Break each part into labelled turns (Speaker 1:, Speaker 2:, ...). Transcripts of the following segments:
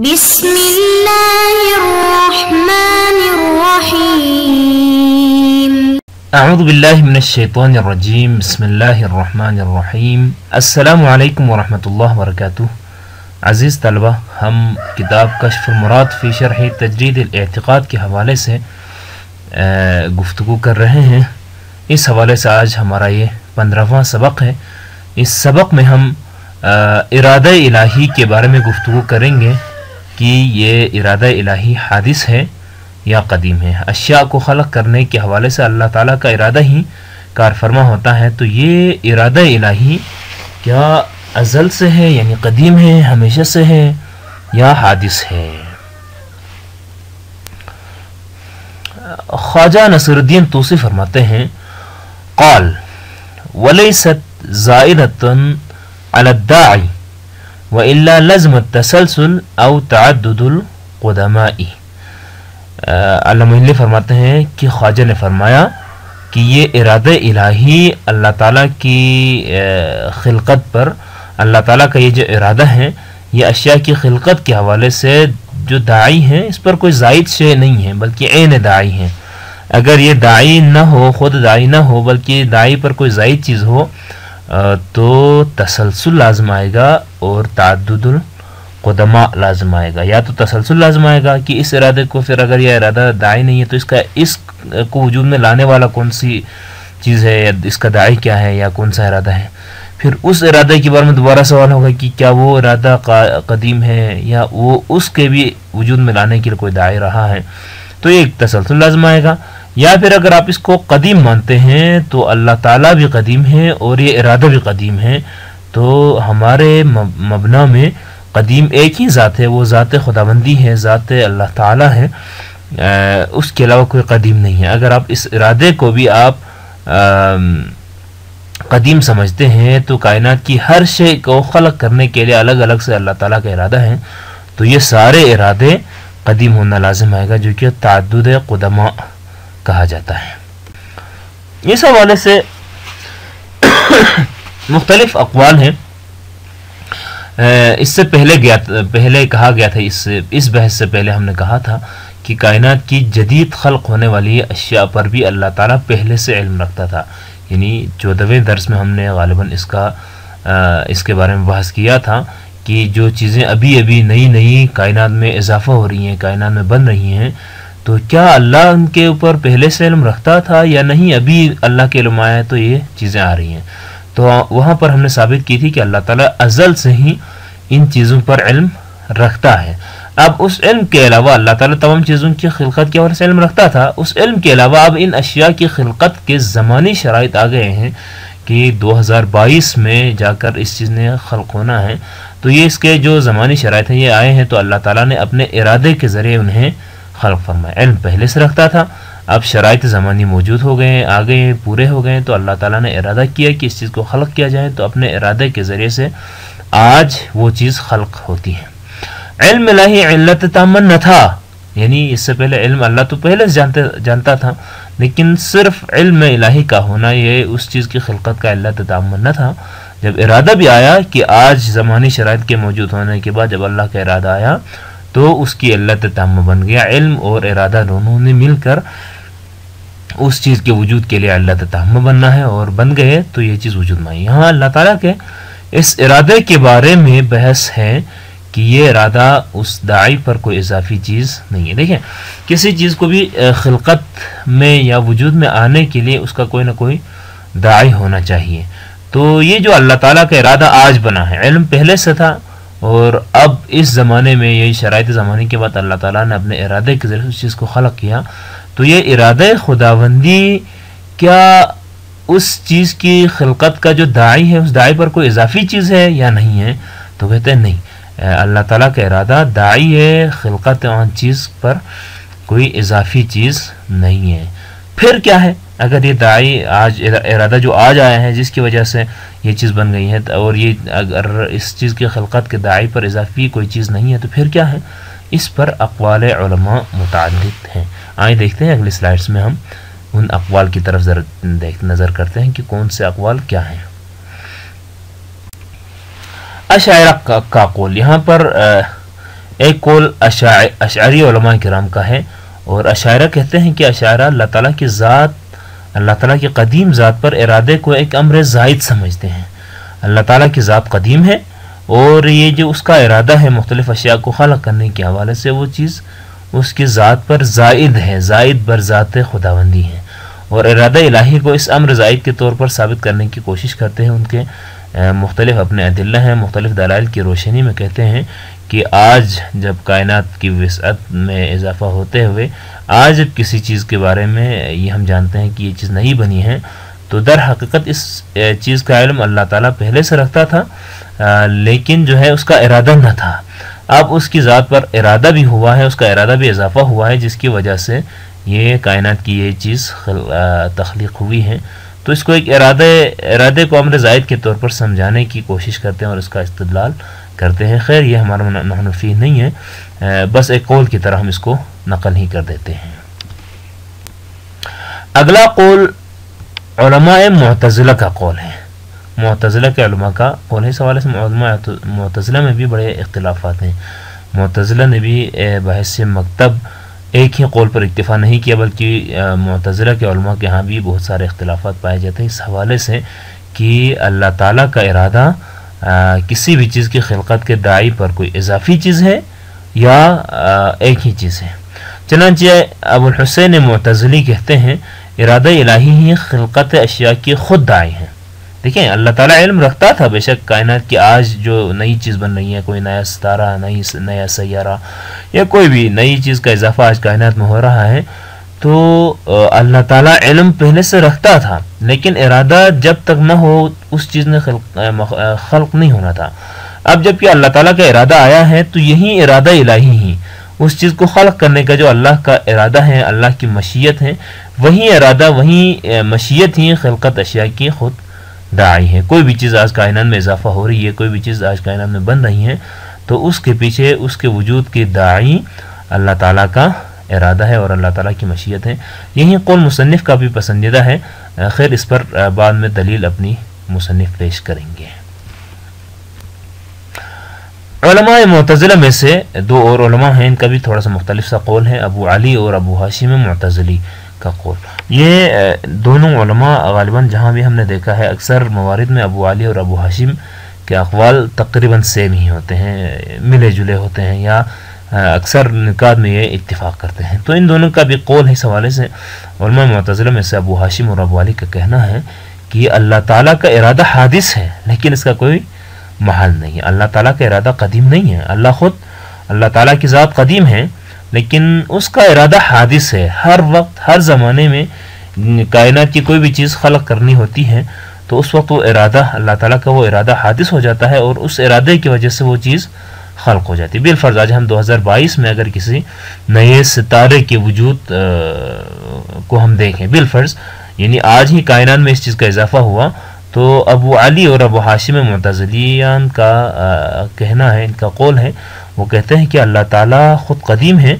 Speaker 1: بسم اللہ الرحمن الرحیم
Speaker 2: اعوذ باللہ من الشیطان الرجیم بسم اللہ الرحمن الرحیم السلام علیکم ورحمۃ اللہ وبرکاتہ۔ عزیز طلبہ، ہم کتاب کشف المراد فی شرح تجرید الاعتقاد کے حوالے سے گفتگو کر رہے ہیں۔ اس حوالے سے آج ہمارا یہ 15واں سبق ہے۔ اس سبق میں ہم ارادہ الہی کے بارے میں گفتگو کریں گے کہ یہ ارادہ الہی حادث ہے یا قدیم ہے۔ اشیاء کو خلق کرنے کے حوالے سے اللہ تعالیٰ کا ارادہ ہی کار فرما ہوتا ہے، تو یہ ارادہ الہی کیا ازل سے ہے یعنی قدیم ہے، ہمیشہ سے ہے، یا حادث ہے؟ خواجہ نصیر الدین طوسی فرماتے ہیں قال ولیست زائدۃ علی الداعی وإلا لزم التسلسل او تعدد القدماء۔ علامہ محلی فرماتے ہیں کہ خواجہ نے فرمایا کہ یہ ارادہ الہی اللہ تعالیٰ کی خلقت پر، اللہ تعالیٰ کا یہ جو ارادہ ہے یہ اشیاء کی خلقت کے حوالے سے جو داعی ہیں اس پر کوئی زائد شے نہیں ہے بلکہ عین داعی ہیں۔ اگر یہ داعی نہ ہو، خود داعی نہ ہو بلکہ داعی پر کوئی زائد چیز ہو تو تسلسل لازم آئے گا اور تعدد القدماء لازم آئے گا۔ یا تو تسلسل لازم آئے گا کہ اس ارادے کو، پھر اگر یہ ارادہ داعی نہیں ہے تو اس کو وجود میں لانے والا کون سی چیز ہے، یا اس کا داعی کیا ہے، یا کون سا ارادہ ہے۔ پھر اس ارادے کے بارے میں دوبارہ سوال ہوگا کہ کیا وہ ارادہ قدیم ہے یا وہ اس کے بھی وجود میں لانے کے لیے کوئی داعی رہا ہے، تو یہ ایک تسلسل لازم آئے گا۔ یا پھر اگر آپ اس کو قدیم مانتے ہیں تو اللہ تعالیٰ بھی قدیم ہے اور یہ ارادہ بھی قدیم ہے، تو ہمارے مبنا میں قدیم ایک ہی ذات ہے، وہ ذات خداوندی ہے، ذات اللہ تعالیٰ ہے، اس کے علاوہ کوئی قدیم نہیں ہے۔ اگر آپ اس ارادے کو بھی آپ قدیم سمجھتے ہیں تو کائنات کی ہر شے کو خلق کرنے کے لیے الگ الگ سے اللہ تعالیٰ کا ارادہ ہے، تو یہ سارے ارادے قدیم ہونا لازم آئے گا، جو کہ تعدد قدماء کہا جاتا ہے۔ اس حوالے سے مختلف اقوال ہیں۔ اس سے پہلے کہا گیا تھا، اس بحث سے پہلے ہم نے کہا تھا کہ کائنات کی جدید خلق ہونے والی اشیاء پر بھی اللہ تعالیٰ پہلے سے علم رکھتا تھا، یعنی 14ویں درس میں ہم نے غالباً اس کے بارے میں بحث کیا تھا کہ جو چیزیں ابھی نئی کائنات میں اضافہ ہو رہی ہیں، کائنات میں بن رہی ہیں، تو کیا اللہ ان کے اوپر پہلے سے علم رکھتا تھا یا نہیں، ابھی اللہ کے علم آیا تو یہ چیزیں آ رہی ہیں۔ تو وہاں پر ہم نے ثابت کی تھی کہ اللہ تعالیٰ ازل سے ہی ان چیزوں پر علم رکھتا ہے۔ اب اس علم کے علاوہ اللہ تعالیٰ تمام چیزوں کی خلقت کے حوالے سے علم رکھتا تھا، اس علم کے علاوہ اب ان اشیاء کی خلقت کے زمانی شرائط آ گئے ہیں کہ 2022 میں جا کر اس چیز نے خلق ہونا ہے، تو یہ اس کے جو زمانی شرائط ہیں یہ آئے ہیں، تو اللہ تعالیٰ نے اپنے ارادے کے ذریعے انہیں خلق فرمایا۔ علم پہلے سے رکھتا تھا، اب شرائط زمانی موجود ہو گئے ہیں، آ گئے ہیں، پورے ہو گئے ہیں، تو اللہ تعالیٰ نے ارادہ کیا کہ اس چیز کو خلق کیا جائے، تو اپنے ارادے کے ذریعے سے آج وہ چیز خلق ہوتی ہے۔ علم الہی علت تامن نہ تھا، یعنی اس سے پہلے علم اللہ تو پہلے سے جانتا تھا، لیکن صرف علم الہی کا ہونا یہ اس چیز کی خلقت کا علت تامن نہ تھا۔ جب ارادہ بھی آیا کہ آج زمانی شرائط کے موجود ہونے کے بعد جب اللہ کا ارادہ آیا تو اس کی علت تامہ بن گیا۔ علم اور ارادہ دونوں نے مل کر اس چیز کے وجود کے لیے علت تامہ بننا ہے، اور بن گئے تو یہ چیز وجود میں آئی۔ یہاں اللہ تعالیٰ کے اس ارادے کے بارے میں بحث ہے کہ یہ ارادہ اس داعی پر کوئی اضافی چیز نہیں ہے۔ دیکھیں، کسی چیز کو بھی خلقت میں یا وجود میں آنے کے لیے اس کا کوئی نہ کوئی داعی ہونا چاہیے، تو یہ جو اللہ تعالیٰ کا ارادہ آج بنا ہے، علم پہلے سے تھا، اور اب اس زمانے میں یہی شرائط زمانے کے بعد اللہ تعالیٰ نے اپنے ارادے کے ذریعے اس چیز کو خلق کیا، تو یہ ارادہ خداوندی کیا اس چیز کی خلقت کا جو داعی ہے اس داعی پر کوئی اضافی چیز ہے یا نہیں ہے؟ تو کہتے ہیں نہیں، اللہ تعالیٰ کا ارادہ داعی ہے، خلقت آن چیز پر کوئی اضافی چیز نہیں ہے۔ پھر کیا ہے؟ اگر یہ داعی آج ارادہ جو آج آیا ہے جس کی وجہ سے یہ چیز بن گئی ہے، اور یہ اگر اس چیز کی خلقت کے داعی پر اضافی کوئی چیز نہیں ہے تو پھر کیا ہے؟ اس پر اقوال علماء متعدد ہیں۔ آئیں دیکھتے ہیں اگلی سلائڈز میں ہم ان اقوال کی طرف نظر کرتے ہیں کہ کون سے اقوال کیا ہیں۔ اشاعرہ کا قول، یہاں پر ایک قول اشعری علماء کرام کا ہے، اور اشاعرہ کہتے ہیں کہ اشاعرہ اللہ تعالیٰ کی ذات، اللہ تعالیٰ کی قدیم ذات پر ارادے کو ایک امر زائد سمجھتے ہیں۔ اللہ تعالیٰ کی ذات قدیم ہے، اور یہ جو اس کا ارادہ ہے مختلف اشیاء کو خلق کرنے کے حوالے سے، وہ چیز اس کی ذات پر زائد ہے، زائد بر ذات خداوندی ہے، اور ارادہ الہی کو اس امر زائد کے طور پر ثابت کرنے کی کوشش کرتے ہیں۔ ان کے مختلف اپنے ادلہ ہیں، مختلف دلائل کی روشنی میں کہتے ہیں کہ آج جب کائنات کی وسعت میں اضافہ ہوتے ہوئے آج جب کسی چیز کے بارے میں یہ ہم جانتے ہیں کہ یہ چیز نہیں بنی ہے، تو در حقیقت اس چیز کا علم اللہ تعالیٰ پہلے سے رکھتا تھا، لیکن جو ہے اس کا ارادہ نہ تھا۔ اب اس کی ذات پر ارادہ بھی ہوا ہے، اس کا ارادہ بھی اضافہ ہوا ہے، جس کی وجہ سے یہ کائنات کی یہ چیز تخلیق ہوئی ہے۔ تو اس کو ایک ارادے کو امر زائد کے طور پر سمجھانے کی کوشش کرتے ہیں اور اس کا استدلال کرتے ہیں۔ خیر یہ ہمارا نحن فیہ نہیں ہے، بس ایک قول کی طرح ہم اس کو نقل ہی کر دیتے ہیں۔ اگلا قول علماء معتزلہ کا قول ہے، معتزلہ کے علماء کا قول ہے۔ اس حوالے سے علماء معتزلہ میں بھی بڑے اختلافات ہیں۔ معتزلہ نے بھی بحث مکتب ایک ہی قول پر اکتفا نہیں کیا، بلکہ معتزلہ کے علماء کے ہاں بھی بہت سارے اختلافات پائے جاتے ہیں اس حوالے سے کہ اللہ تعالیٰ کا ارادہ کسی بھی چیز کی خلقت کے داعی پر کوئی اضافی چیز ہے یا ایک ہی چیز ہے۔ چنانچہ ابو الحسین معتزلی کہتے ہیں ارادہ الہی ہی خلقت اشیاء کی خود داعی ہیں۔ دیکھیں اللہ تعالیٰ علم رکھتا تھا بے شک کائنات کی آج جو نئی چیز بن رہی ہے، کوئی نیا ستارہ، نیا سیارہ یا کوئی بھی نئی چیز کا اضافہ آج کائنات میں ہو رہا ہے، تو اللہ تعالیٰ علم پہلے سے رکھتا تھا، لیکن ارادہ جب تک نہ ہو اس چیز نے خلق نہیں ہونا تھا۔ اب جب کہ اللہ تعالیٰ کا ارادہ آیا ہے تو یہی ارادہ الہی ہی اس چیز کو خلق کرنے کا جو اللہ کا ارادہ ہے، اللہ کی مشیت ہے، وہی ارادہ وہی مشیت ہی خلقت اشیاء کی خود داعی ہے۔ کوئی بھی چیز آج کائنات میں اضافہ ہو رہی ہے، کوئی بھی چیز آج کائنات میں بن رہی ہے، تو اس کے پیچھے اس کے وجود کی داعی اللہ تعالیٰ کا ارادہ ہے اور اللہ تعالیٰ کی مشیت ہے۔ یہی قول مصنف کا بھی پسندیدہ ہے۔ خیر اس پر بعد میں دلیل اپنی مصنف پیش کریں گے۔ علماء معتزلہ میں سے دو اور علماء ہیں، ان کا بھی تھوڑا سا مختلف سا قول ہے، ابو علی اور ابو ہاشم معتزلی کا قول۔ یہ دونوں علماء غالباً جہاں بھی ہم نے دیکھا ہے اکثر موارد میں ابو علی اور ابو ہاشم کے اقوال تقریباً سیم ہی ہوتے ہیں، ملے جلے ہوتے ہیں، یا اکثر نکات میں یہ اتفاق کرتے ہیں۔ تو ان دونوں کا بھی قول ہے اس حوالے سے۔ علماء معتزلہ میں سے ابو ہاشم اور ابو علی کا کہنا ہے کہ اللہ تعالیٰ کا ارادہ حادث ہے لیکن اس کا کوئی محل نہیں ہے۔ اللہ تعالیٰ کا ارادہ قدیم نہیں ہے، اللہ تعالیٰ کی ذات قدیم ہے، لیکن اس کا ارادہ حادث ہے۔ ہر وقت ہر زمانے میں کائنات کی کوئی بھی چیز خلق کرنی ہوتی ہے تو اس وقت وہ ارادہ اللہ تعالیٰ کا وہ ارادہ حادث ہو جاتا ہے اور اس ارادے کی وجہ سے وہ چیز خلق ہو جاتی ہے۔ بالفرض آج ہم 2022 میں اگر کسی نئے ستارے کے وجود کو ہم دیکھیں، بالفرض یعنی آج ہی کائنات میں اس چیز کا اضافہ ہوا، تو ابو علی اور ابو ہاشم معتزلیان کا کہنا ہے، ان کا قول ہے، وہ کہتے ہیں کہ اللہ تعالیٰ خود قدیم ہے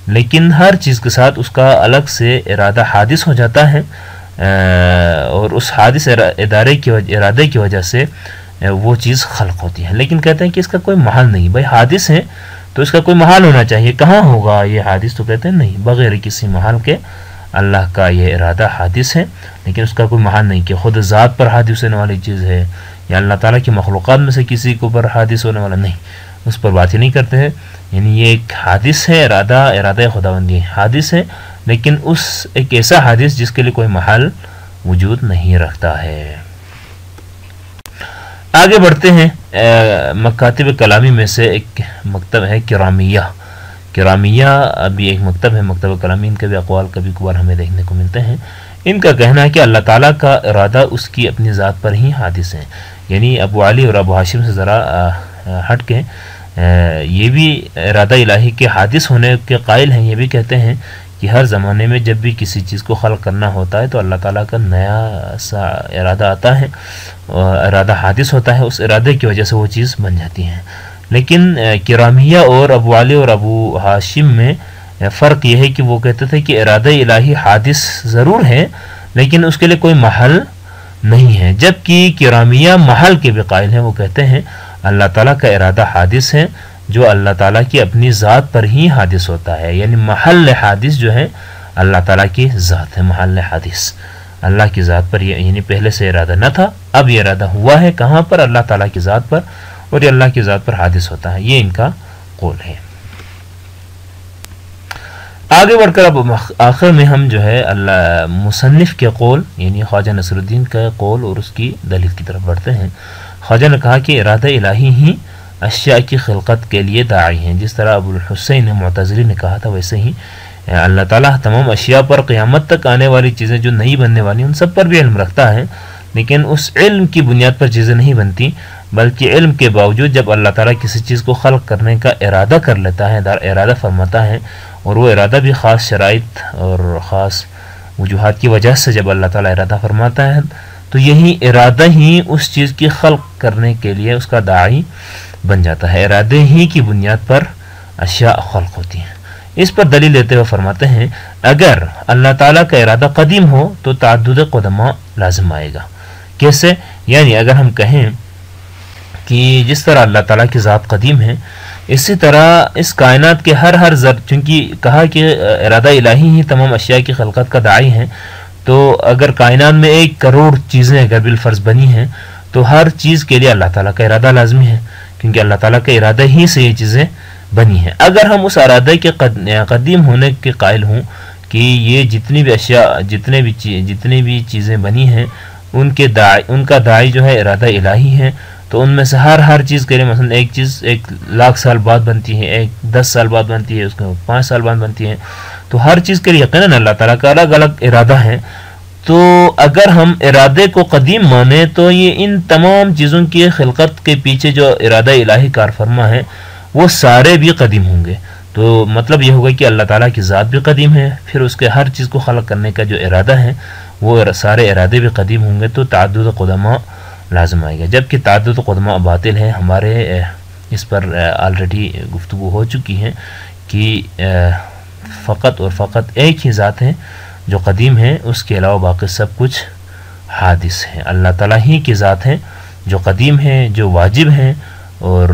Speaker 2: لیکن ہر چیز کے ساتھ اس کا الگ سے ارادہ حادث ہو جاتا ہے، اور اس حادث ارادے کی وجہ سے وہ چیز خلق ہوتی ہے، لیکن کہتے ہیں کہ اس کا کوئی محل نہیں۔ بھائی حادث ہے تو اس کا کوئی محل ہونا چاہیے، کہاں ہوگا یہ حادث؟ تو کہتے ہیں نہیں، بغیر کسی محل کے اللہ کا یہ ارادہ حادث ہے لیکن اس کا کوئی محل نہیں کہ خود ذات پر حادث ہونے والی چیز ہے یا اللہ تعالیٰ کی مخلوقات میں سے کسی کو پر حادث ہونے والا نہیں، اس پر بات ہی نہیں کرتے ہیں۔ یعنی یہ ایک حادث ہے، ارادہ خداوندی حادث ہے، لیکن اس ایک ایسا حادث جس کے لیے کوئی محل وجود نہیں رکھتا ہے۔ آگے بڑھتے ہیں۔ مکاتب کلامی میں سے ایک مکتب ہے کرامیہ ابھی ایک مکتب ہے، مکتب کلامی، ان کے بھی اقوال کبھی کبھار ہمیں دیکھنے کو ملتے ہیں۔ ان کا کہنا ہے کہ اللہ تعالیٰ کا ارادہ اس کی اپنی ذات پر ہی حادث ہے۔ یعنی ابو علی اور ابو ہاشم سے ذرا ہٹ کے یہ بھی ارادہ الہی کے حادث ہونے کے قائل ہیں، یہ بھی کہتے ہیں کہ ہر زمانے میں جب بھی کسی چیز کو خلق کرنا ہوتا ہے تو اللہ تعالیٰ کا نیا سا ارادہ آتا ہے، ارادہ حادث ہوتا ہے، اس ارادے کی وجہ سے وہ چیز بن جاتی ہے۔ لیکن کرامیہ اور ابو علی اور ابو ہاشم میں فرق یہ ہے کہ وہ کہتے تھے کہ ارادہ الہی حادث ضرور ہے لیکن اس کے لیے کوئی محل نہیں ہے، جبکہ کرامیہ محل کے بھی قائل ہیں، وہ کہتے ہیں اللہ تعالیٰ کا ارادہ حادث ہے جو اللہ تعالیٰ کی اپنی ذات پر ہی حادث ہوتا ہے، یعنی محل حادث جو ہے اللہ تعالیٰ کی ذات ہے، محل حادث اللہ کی ذات پر، یعنی پہلے سے ارادہ نہ تھا، اب یہ ارادہ ہوا ہے کہاں پر؟ اللہ تعالیٰ کی ذات پر، اور یہ اللہ کی ذات پر حادث ہوتا ہے، یہ ان کا قول ہے۔ آگے بڑھ کر اب آخر میں ہم جو ہے اللہ مصنف کے قول یعنی خواجہ نصر الدین کا قول اور اس کی دلیل کی طرف بڑھتے ہیں۔ خواجہ نے کہا کہ ارادہ الہی ہی اشیاء کی خلقت کے لیے داعی ہیں، جس طرح ابو الحسین معتزلی نے کہا تھا ویسے ہی اللہ تعالیٰ تمام اشیاء پر قیامت تک آنے والی چیزیں جو نہیں بننے والی ان سب پر بھی علم رکھتا ہے، لیکن اس علم کی بنیاد پر چیزیں نہیں بنتی، بلکہ علم کے باوجود جب اللہ تعالیٰ کسی چیز کو خلق کرنے کا ارادہ کر لیتا ہے، ارادہ فرماتا ہے، اور وہ ارادہ بھی خاص شرائط اور خاص وجوہات کی وجہ سے جب اللہ تعالیٰ ارادہ فرماتا ہے تو یہی ارادہ ہی اس چیز کی خلق کرنے کے لیے اس کا داعی بن جاتا ہے، ارادے ہی کی بنیاد پر اشیاء خلق ہوتی ہیں۔ اس پر دلیل دیتے ہوئے فرماتے ہیں اگر اللہ تعالیٰ کا ارادہ قدیم ہو تو تعدد قدماء لازم آئے گا۔ کیسے؟ یعنی اگر ہم کہیں کہ جس طرح اللہ تعالیٰ کی ذات قدیم ہے، اسی طرح اس کائنات کے ہر ذر، چونکہ کہا کہ ارادہ الہی ہی تمام اشیاء کی خلقت کا داعی ہے، تو اگر کائنات میں 1 کروڑ چیزیں اگر بالفرض بنی ہیں تو ہر چیز کے لیے اللہ تعالیٰ کا ارادہ لازمی ہے، کیونکہ اللہ تعالیٰ کا ارادہ ہی سے یہ چیزیں بنی ہیں۔ اگر ہم اس ارادہ کے قدیم ہونے کے قائل ہوں کہ یہ جتنی بھی اشیاء جتنی بھی چیزیں بنی ہیں ان کا داعی جو ہے ارادہ الہی ہے، تو ان میں سے ہر چیز کے لیے مثلا ایک چیز 1,00,000 سال بعد بنتی ہے، 10 سال بعد بنتی ہے، اس کو 5 سال بعد بنتی ہے، تو ہر چیز کے لیے یقیناً اللہ تعالیٰ کا الگ الگ ارادہ ہے۔ تو اگر ہم ارادے کو قدیم مانیں تو یہ ان تمام چیزوں کی خلقت کے پیچھے جو ارادہ الہی کار فرما ہے وہ سارے بھی قدیم ہوں گے، تو مطلب یہ ہوگا کہ اللہ تعالیٰ کی ذات بھی قدیم ہے، پھر اس کے ہر چیز کو خلق کرنے کا جو ارادہ ہے وہ سارے ارادے بھی قدیم ہوں گے، تو تعدد قدماء لازم آئے گا۔ جبکہ تعدد قدماء باطل ہے، ہمارے اس پر آلریڈی گفتگو ہو چکی ہے کہ فقط اور فقط ایک ہی ذات ہے جو قدیم ہے، اس کے علاوہ باقی سب کچھ حادث ہے۔ اللہ تعالیٰ ہی کی ذات ہے جو قدیم ہے، جو واجب ہے، اور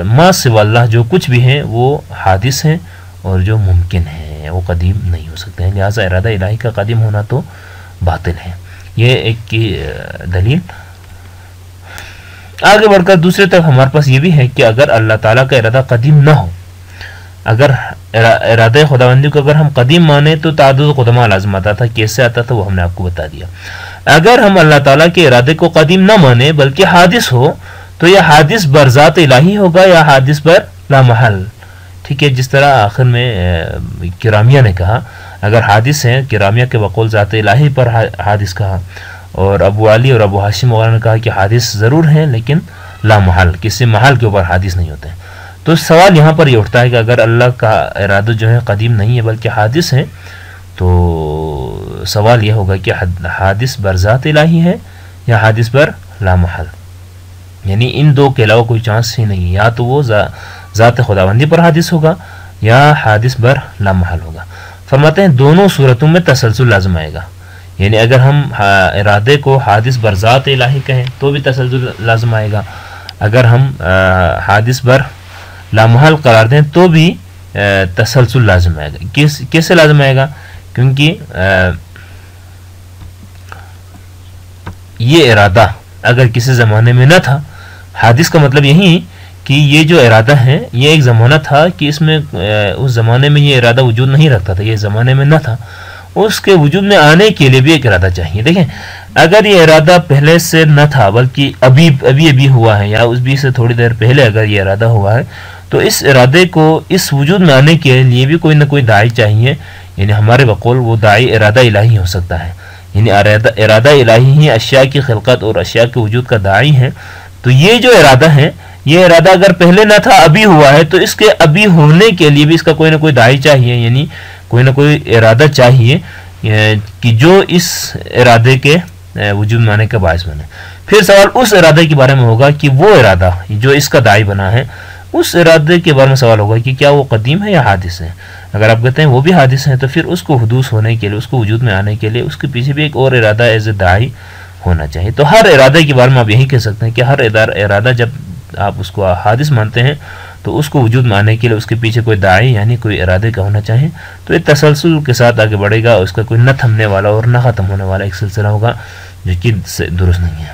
Speaker 2: ما سوا اللہ جو کچھ بھی ہے وہ حادث ہیں اور جو ممکن ہے وہ قدیم نہیں ہو سکتے ہیں، لہٰذا ارادہ الہی کا قدیم ہونا تو باطل ہے۔ یہ ایک کی دلیل۔ آگے بڑھ کر دوسری طرف ہمارے پاس یہ بھی ہے کہ اگر اللہ تعالیٰ کا ارادہ قدیم نہ ہو، اگر ارادہ خداوندی کو اگر ہم قدیم مانیں تو تعدد قدماء لازم آتا تھا۔ کیسے آتا تھا وہ ہم نے آپ کو بتا دیا۔ اگر ہم اللہ تعالیٰ کے ارادے کو قدیم نہ مانیں بلکہ حادث ہو تو یہ حادث بر ذات الہی ہوگا یا حادث بر لا محل، ٹھیک ہے؟ جس طرح آخر میں کرامیہ نے کہا اگر حادث ہیں، کرامیہ کے بقول ذات الہی پر حادث کہا، اور ابو علی اور ابو ہاشم وغیرہ نے کہا کہ حادث ضرور ہیں لیکن لا محل، کسی محل کے اوپر حادث نہیں ہوتے ہیں۔ تو سوال یہاں پر یہ اٹھتا ہے کہ اگر اللہ کا ارادہ جو ہے قدیم نہیں ہے بلکہ حادث ہے، تو سوال یہ ہوگا کہ حادث بر ذات الہی ہے یا حادث بر لا محل، یعنی ان دو کے علاوہ کوئی چانس ہی نہیں، یا تو وہ ذات خداوندی پر حادث ہوگا یا حادث بر لا محل ہوگا۔ فرماتے ہیں دونوں صورتوں میں تسلسل لازم آئے گا، یعنی اگر ہم ارادے کو حادث بر ذات الہی کہیں تو بھی تسلسل لازم آئے گا، اگر ہم حادث بر لا محل قرار دیں تو بھی تسلسل لازم آئے گا۔ کیسے لازم آئے گا؟ کیونکہ یہ ارادہ اگر کسی زمانے میں نہ تھا، حادث کا مطلب یہی کہ یہ جو ارادہ ہے یہ ایک زمانہ تھا کہ اس میں اس زمانے میں یہ ارادہ وجود نہیں رکھتا تھا، یہ زمانے میں نہ تھا، اس کے وجود میں آنے کے لیے بھی ایک ارادہ چاہیے۔ دیکھیں اگر یہ ارادہ پہلے سے نہ تھا بلکہ ابھی ہوا ہے یا اس بھی سے تھوڑی دیر پہلے اگر یہ ارادہ ہوا ہے تو اس ارادے کو اس وجود میں آنے کے لیے بھی کوئی نہ کوئی داعی چاہیے، یعنی ہمارے بقول وہ داعی ارادہ الہی ہو سکتا ہے، یعنی ارادہ الہی ہی اشیاء کی خلقت اور اشیاء کے وجود کا داعی ہے۔ تو یہ جو ارادہ ہے، یہ ارادہ اگر پہلے نہ تھا ابھی ہوا ہے تو اس کے ابھی ہونے کے لیے بھی اس کا کوئی نہ کوئی داعی چاہیے، یعنی کوئی نہ کوئی ارادہ چاہیے کہ جو اس ارادے کے وجود میں آنے کا باعث بنے۔ پھر سوال اس ارادے کے بارے میں ہوگا کہ وہ ارادہ جو اس کا داعی بنا ہے، اس ارادے کے بارے میں سوال ہوگا کہ کیا وہ قدیم ہے یا حادث ہے۔ اگر آپ کہتے ہیں وہ بھی حادث ہے تو پھر اس کو حدوث ہونے کے لیے، اس کو وجود میں آنے کے لیے اس کے پیچھے بھی ایک اور ارادہ ایز اے داعی ہونا چاہیے۔ تو ہر ارادے کے بارے میں آپ یہی کہہ سکتے ہیں کہ ہر ارادہ جب آپ اس کو حادث مانتے ہیں تو اس کو وجود میں آنے کے لیے اس کے پیچھے کوئی داعی یعنی کوئی ارادے کا ہونا چاہیے، تو یہ تسلسل کے ساتھ آگے بڑھے گا، اس کا کوئی نہ تھمنے والا اور نہ ختم ہونے والا ایک سلسلہ ہوگا جو کہ درست نہیں ہے۔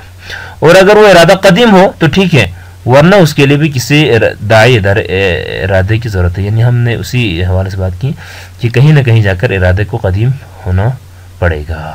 Speaker 2: اور اگر وہ ارادہ قدیم ہو تو ٹھیک ہے، ورنہ اس کے لیے بھی کسی داعی ارادے کی ضرورت ہے، یعنی ہم نے اسی حوالے سے بات کی کہ کہیں نہ کہیں جا کر ارادے کو قدیم ہونا پڑے گا۔